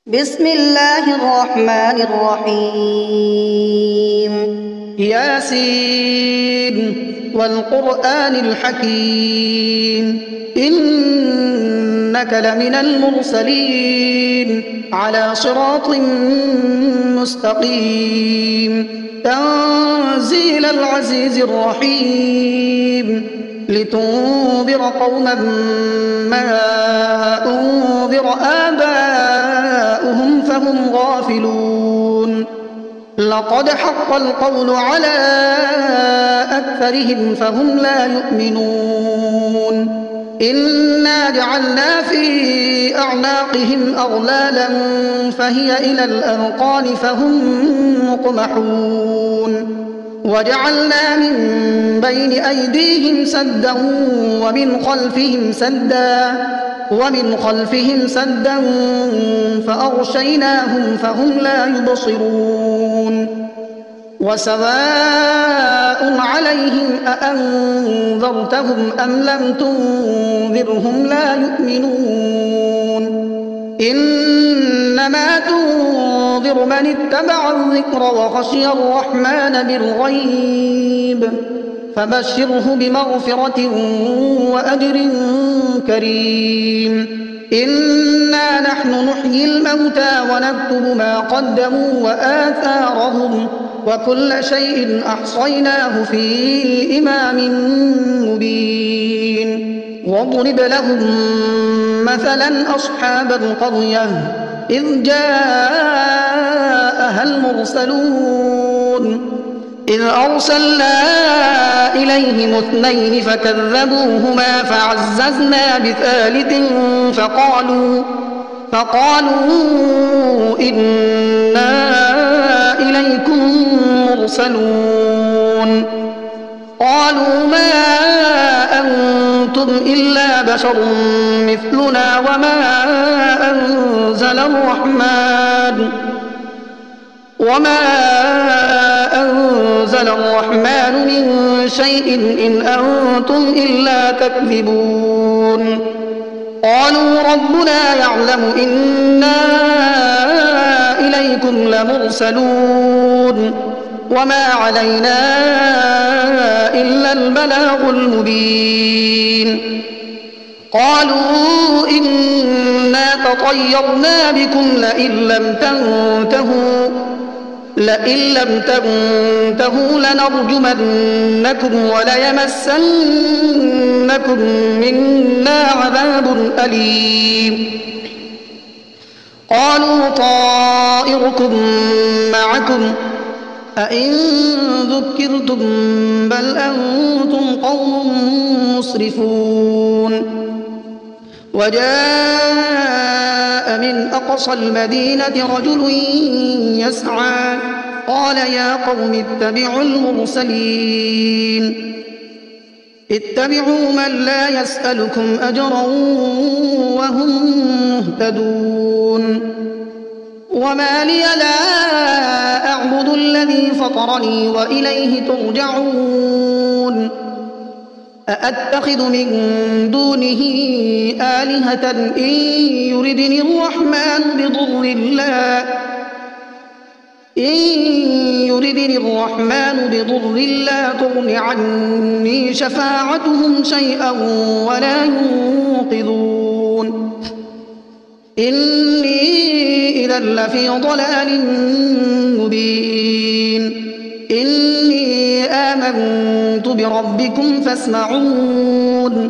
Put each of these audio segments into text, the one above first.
بسم الله الرحمن الرحيم ياسين والقرآن الحكيم إنك لمن المرسلين على صراط مستقيم تنزيل العزيز الرحيم لتنذر قوما ما أنذر آباؤهم فهم غافلون لقد حق القول على أكثرهم فهم لا يؤمنون إنا جعلنا في أعناقهم أغلالا فهي إلى الأذقان فهم مقمحون وجعلنا من بين أيديهم سدا ومن خلفهم سدا فأغشيناهم فهم لا يبصرون وسواء عليهم أأنذرتهم أم لم تنذرهم لا يؤمنون إنما تنذر من اتبع الذكر وخشي الرحمن بالغيب فبشره بمغفرة وأجر كريم إنا نحن نحيي الموتى ونكتب ما قدموا وآثارهم وكل شيء أحصيناه في إمام مبين واضرب لهم مثلا أصحاب القرية إذ جاءها المرسلون إذ أرسلنا إليهم اثنين فكذبوهما فعززنا بثالث فقالوا إنا إليكم مرسلون قالوا ما أنتم إلا بشر مثلنا وما أنزل الرحمن من شيء إن أنتم إلا تكذبون قالوا ربنا يعلم إنا إليكم لمرسلون وما علينا إلا البلاغ المبين قالوا إنا تطيرنا بكم لئن لم تنتهوا لنرجمنكم وليمسنكم منا عذاب أليم قالوا طائركم معكم أئن ذكرتم بل أنتم قوم مسرفون وجاء من أقصى المدينة رجل يسعى قال يا قوم اتبعوا المرسلين اتبعوا من لا يسألكم أجرا وهم مهتدون وما لي لا أعبد الذي فطرني وإليه ترجعون أأتخذ من دونه آلهة إن يردني الرحمن بضر لا تغن عني شفاعتهم شيئا ولا ينقذون إني إذا لفي ضلال مبين إني آمنت بربكم فاسمعون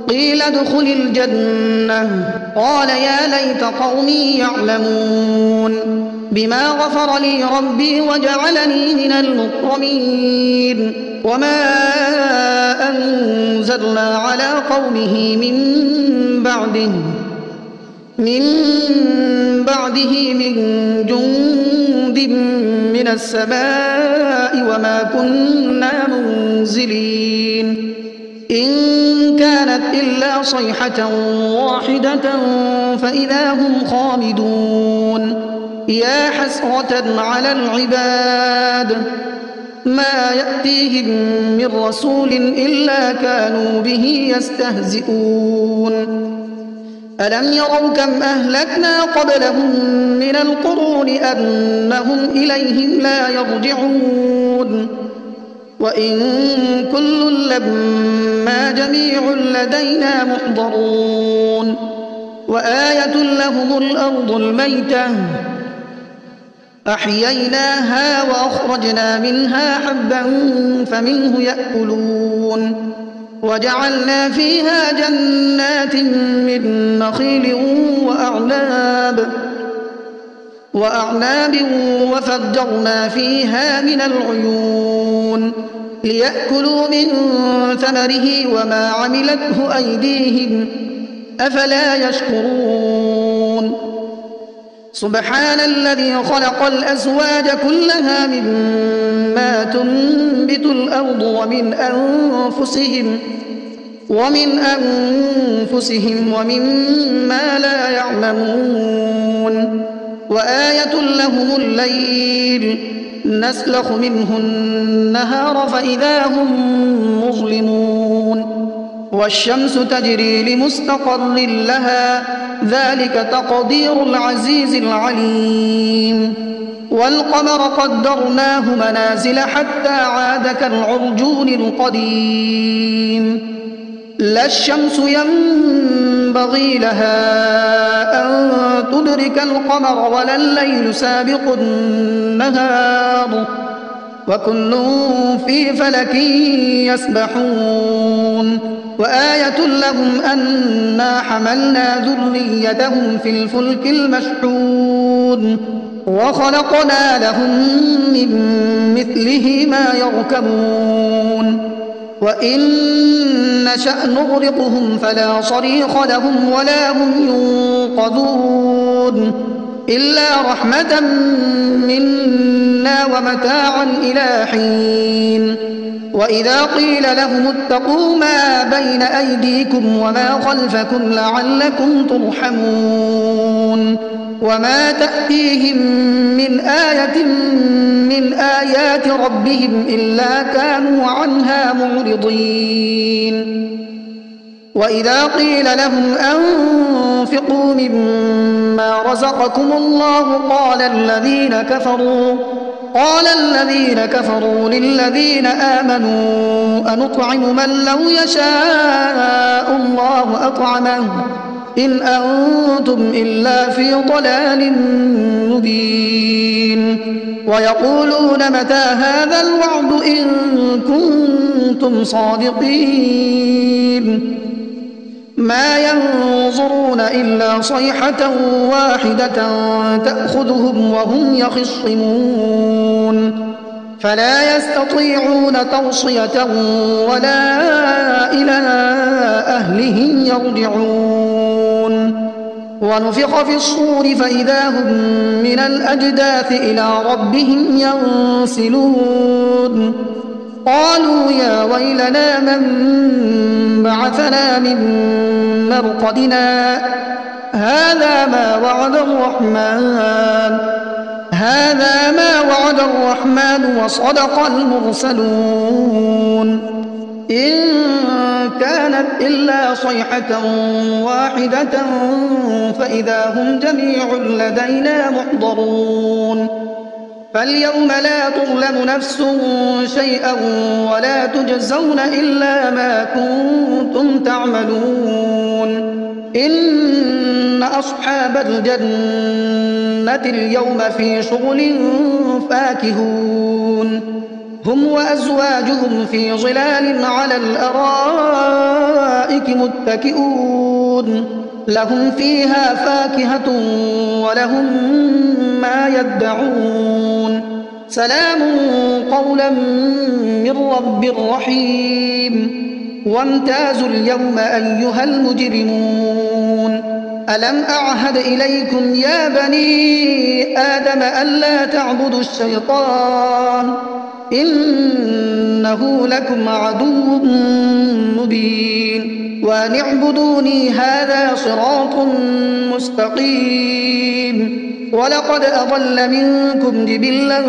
قيل ادخل الجنة قال يا ليت قومي يعلمون بما غفر لي ربي وجعلني من المكرمين وما أنزلنا على قومه من بعده من جند من السماء وما كنا منزلين إن كانت إلا صيحة واحدة فإذا هم خامدون يا حسرة على العباد ما يأتيهم من رسول إلا كانوا به يستهزئون ألم يروا كم أهلكنا قبلهم من القرون أنهم إليهم لا يرجعون وإن كل لما جميع لدينا محضرون وآية لهم الأرض الميتة أحييناها وأخرجنا منها حبا فمنه يأكلون وجعلنا فيها جنات من نخيل وأعناب وفجرنا فيها من العيون ليأكلوا من ثمره وما عملته أيديهم أفلا يشكرون سبحان الذي خلق الأزواج كلها مما تنبت الأرض ومن أنفسهم ومما لا يعلمون وآية لهم الليل نسلخ منه النهار فإذا هم مظلمون والشمس تجري لمستقر لها ذلك تقدير العزيز العليم والقمر قدرناه منازل حتى عاد كالعرجون القديم لا الشمس ينبغي لها أن تدرك القمر ولا الليل سابق النهار وكل في فلك يسبحون وآية لهم أنا حملنا ذريتهم في الفلك المشحون وخلقنا لهم من مثله ما يركبون وإن نشأ نغرقهم فلا صريخ لهم ولا هم ينقذون إلا رحمة منا ومتاعا إلى حين وإذا قيل لهم اتقوا ما بين أيديكم وما خلفكم لعلكم ترحمون وما تأتيهم من آية من آيات ربهم إلا كانوا عنها معرضين وإذا قيل لهم أنفقوا مما رزقكم الله قال الذين كفروا للذين آمنوا أنطعم من لو يشاء الله أطعمه إن أنتم إلا في ضلال مبين ويقولون متى هذا الوعد إن كنتم صادقين ما ينظرون إلا صيحة واحدة تأخذهم وهم يخصمون فلا يستطيعون توصية ولا إلى أهلهم يرجعون ونفخ في الصور فإذا هم من الأجداث إلى ربهم ينسلون قالوا يا ويلنا من بعثنا من مرقدنا هذا ما وعد الرحمن وصدق المرسلون إن كانت إلا صيحة واحدة فإذا هم جميع لدينا محضرون فاليوم لا تظلم نفس شيئا ولا تجزون إلا ما كنتم تعملون إن أصحاب الجنة اليوم في شغل فاكهون هم وأزواجهم في ظلال على الأرائك متكئون لهم فيها فاكهة ولهم ما يدعون سلام قولا من رب رحيم وامتازوا اليوم أيها المجرمون ألم أعهد إليكم يا بني آدم ألا تعبدوا الشيطان إنه لكم عدو مبين وأن اعبدوني هذا صراط مستقيم ولقد أضل منكم جبلا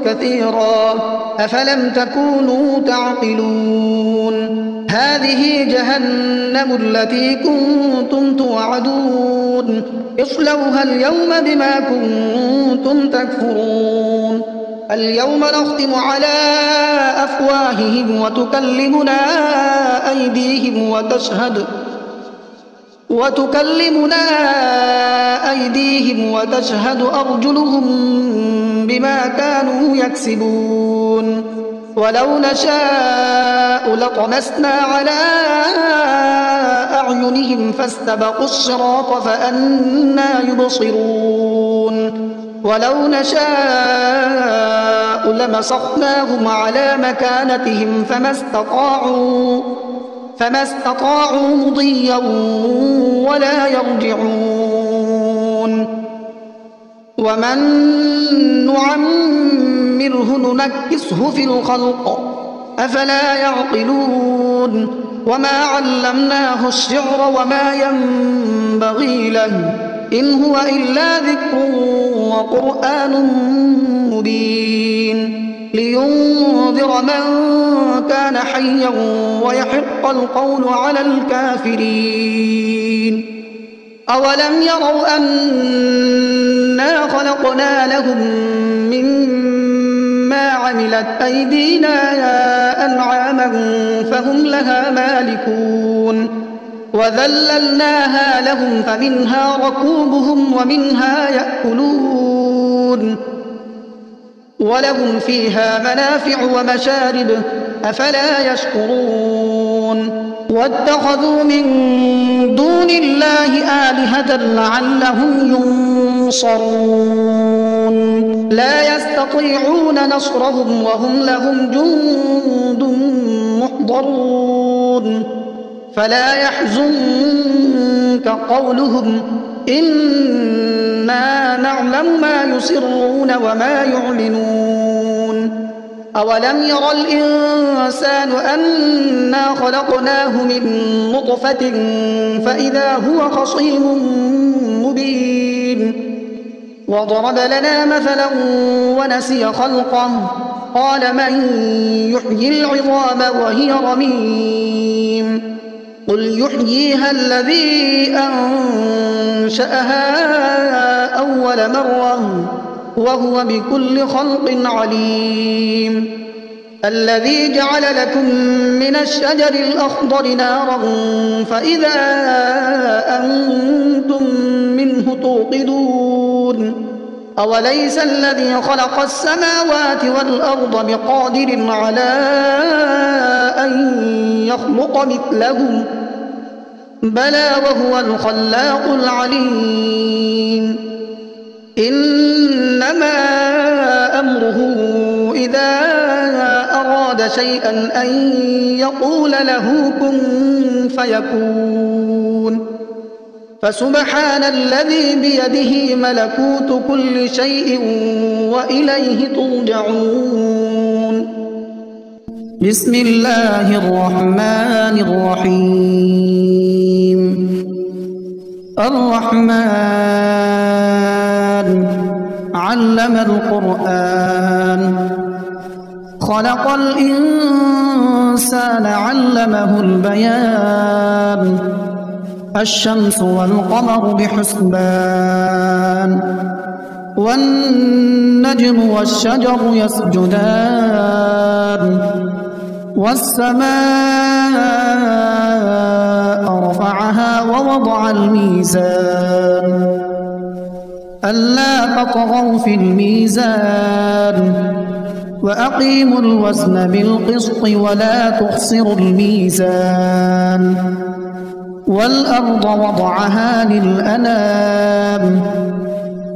كثيرا أفلم تكونوا تعقلون هذه جهنم التي كنتم توعدون اصلوها اليوم بما كنتم تكفرون اليوم نختم على أفواههم وتكلمنا أيديهم وتشهد أرجلهم بما كانوا يكسبون ولو نشاء لطمسنا على أعينهم فاستبقوا الصراط فأنى يبصرون ولو نشاء لمسخناهم على مكانتهم فما استطاعوا مضيا ولا يرجعون ومن نعمره ننكسه في الخلق أفلا يعقلون وما علمناه الشعر وما ينبغي له إن هو إلا ذكر وقرآن مبين لينذر من كان حيا ويحق القول على الكافرين أولم يروا أنا خلقنا لهم مما عملت أيدينا أنعاما فهم لها مالكون وذللناها لهم فمنها ركوبهم ومنها يأكلون ولهم فيها منافع ومشارب أفلا يشكرون واتخذوا من دون الله آلهة لعلهم ينصرون لا يستطيعون نصرهم وهم لهم جند محضرون فلا يحزنك قولهم إنا نعلم ما يسرون وما يعلنون أولم ير الإنسان أنا خلقناه من نطفة فإذا هو خصيم مبين وضرب لنا مثلا ونسي خلقه قال من يحيي العظام وهي رميم قل يحييها الذي أنشأها أول مرة وهو بكل خلق عليم الذي جعل لكم من الشجر الأخضر نارا فإذا أنتم منه توقدون أوليس الذي خلق السماوات والأرض بقادر على أن يخلق مثلهم بلى وهو الخلاق العليم إنما أمره إذا أراد شيئا أن يقول له كن فيكون فسبحان الذي بيده ملكوت كل شيء وإليه ترجعون بسم الله الرحمن الرحيم الرحمن علم القرآن خلق الإنسان علمه البيان الشمس والقمر بحسبان والنجم والشجر يسجدان والسماء رفعها ووضع الميزان ألا تطغوا في الميزان وأقيموا الوزن بالقسط ولا تخسروا الميزان والأرض وضعها للأنام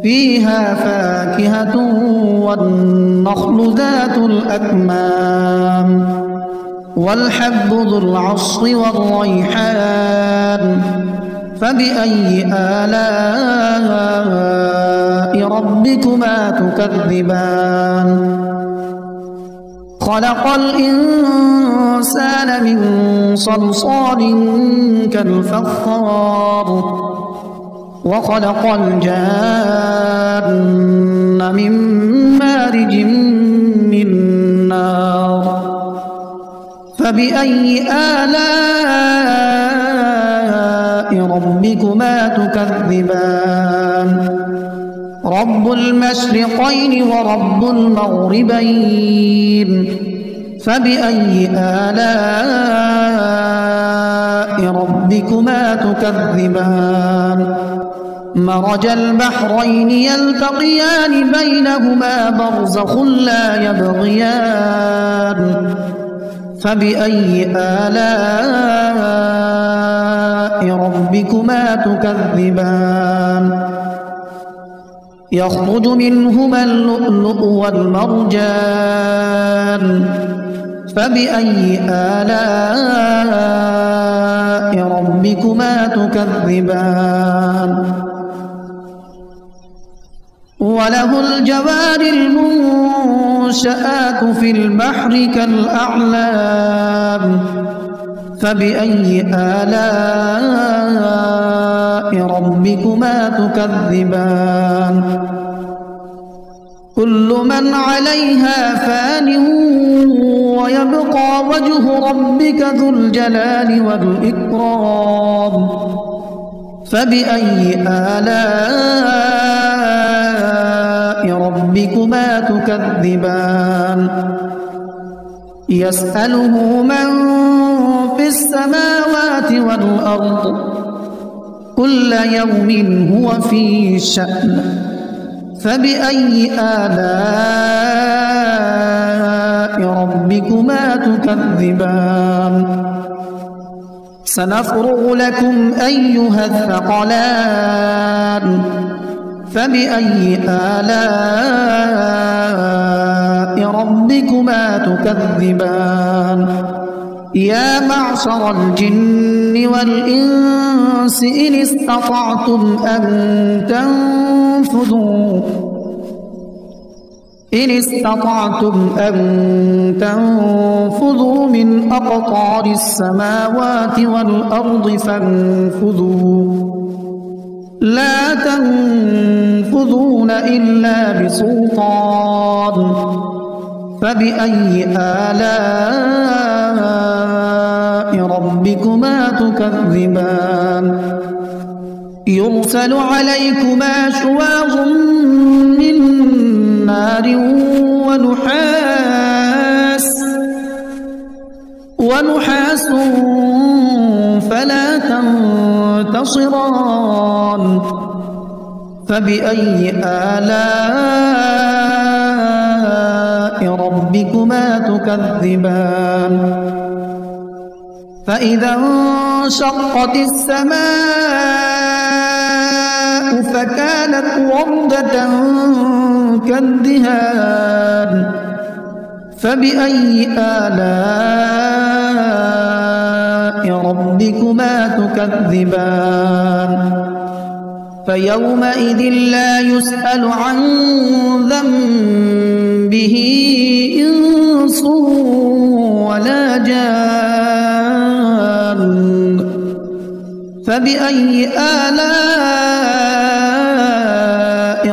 فيها فاكهة والنخل ذات الأكمام والحب ذو العصف والريحان فبأي آلاء ربكما تكذبان خلق الإنسان من صلصال كالفخار وخلق الجان من مارج من نار فبأي فبأي آلاء ربكما تكذبان رب المشرقين ورب المغربين فبأي آلاء ربكما تكذبان مرج البحرين يلتقيان بينهما برزخ لا يبغيان فبأي آلاء ربكما تكذبان يخرج منهما اللؤلؤ والمرجان فبأي آلاء ربكما تكذبان وله الجوار المنشآت في البحر كالأعلام فبأي آلاء ربكما تكذبان كل من عليها فان ويبقى وجه ربك ذو الجلال والإكرام فبأي آلاء ربكما تكذبان يسأله من في السماوات والأرض كل يوم هو في شأن فبأي آلاء ربكما تكذبان سنفرغ لكم أيها الثقلان فبأي آلاء ربكما تكذبان يا معشر الجن والإنس إن استطعتم أن تنفذوا من أقطار السماوات والأرض فانفذوا لا تنفذون إلا بسلطان فبأي آلاء ربكما تكذبان يرسل عليكما شواظ من نار ونحاس فلا تنتصران فبأي آلاء ربكما تكذبان فإذا انشقت السماء فكانت وردة كالدهان فبأي آلاء ربكما تكذبان فيومئذ لا يسأل عن ذنبه إنس ولا جان فبأي آلاء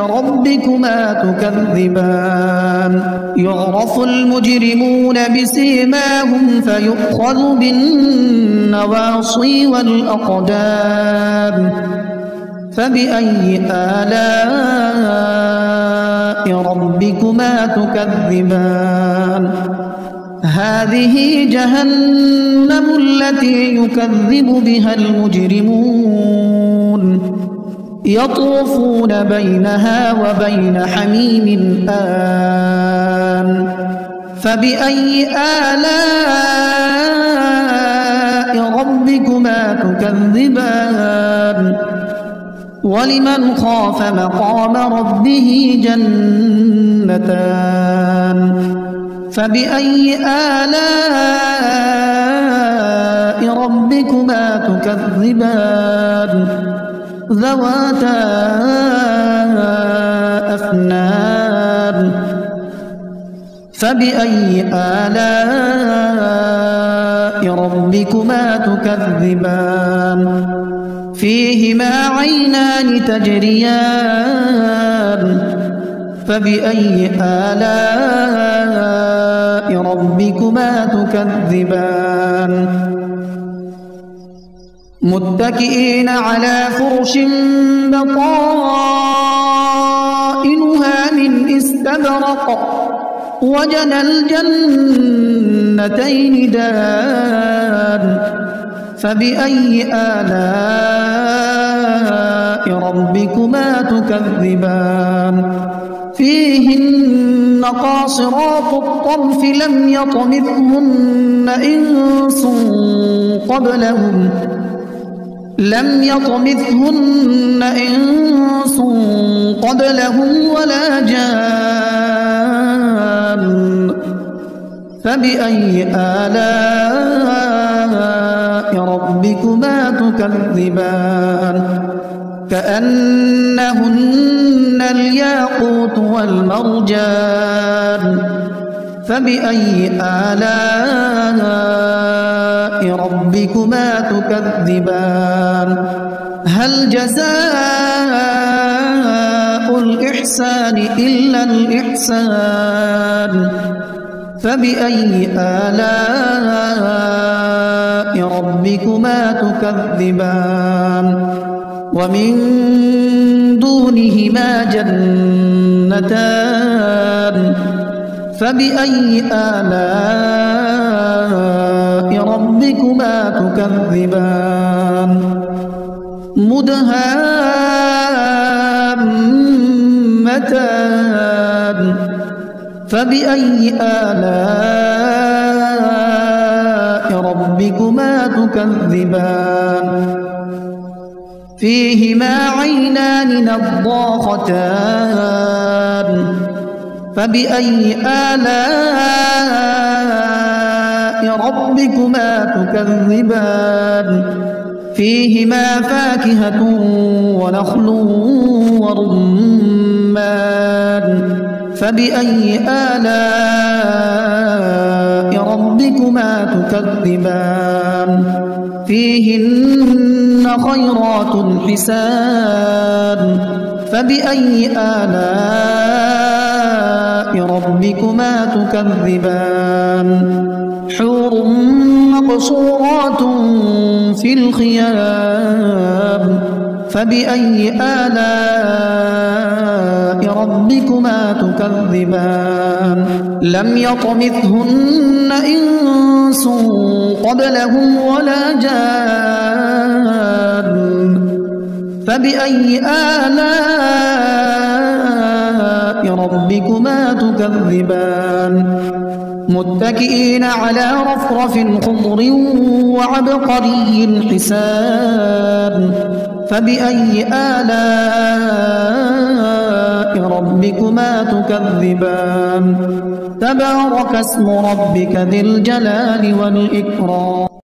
ربكما تكذبان يعرف المجرمون بسيماهم فيؤخذ بالنواصي والأقدام فبأي آلاء ربكما تكذبان هذه جهنم التي يكذب بها المجرمون يطوفون بينها وبين حميم آن فبأي آلاء ربكما تكذبان ولمن خاف مقام ربه جنتان فبأي آلاء ربكما تكذبان ذواتا أفنان فبأي آلاء ربكما تكذبان فيهما عينان تجريان فبأي آلاء ربكما تكذبان تكذبان متكئين على فرش بطائنها من استبرق وجنى الجنتين دان فبأي آلاء ربكما تكذبان فيهن قاصرات الطرف لم يطمثهن إنس قبلهم ولا جان فبأي آلاء ربكما تكذبان كأنهن الياقوت والمرجان فبأي آلاء ربكما تكذبان هل جزاء الإحسان إلا الإحسان فبأي آلاء ربكما تكذبان ومن دونهما جنتان فبأي آلاء ربكما تكذبان مدهامتان فبأي آلاء ربكما تكذبان فيهما عينان نضاختان فبأي آلاء ربكما تكذبان فيهما فاكهة ونخل ورمان فبأي آلاء ربكما تكذبان فيهن خيرات حسان فبأي آلاء ربكما تكذبان حور مقصورات في الخيام فبأي آلاء ربكما تكذبان لم يطمثهن إنس قبلهم ولا جان فبأي آلاء ربكما تكذبان متكئين على رفرف خضر وعبقري حسان فبأي آلاء ربكما تكذبان تبارك اسم ربك ذي الجلال والإكرام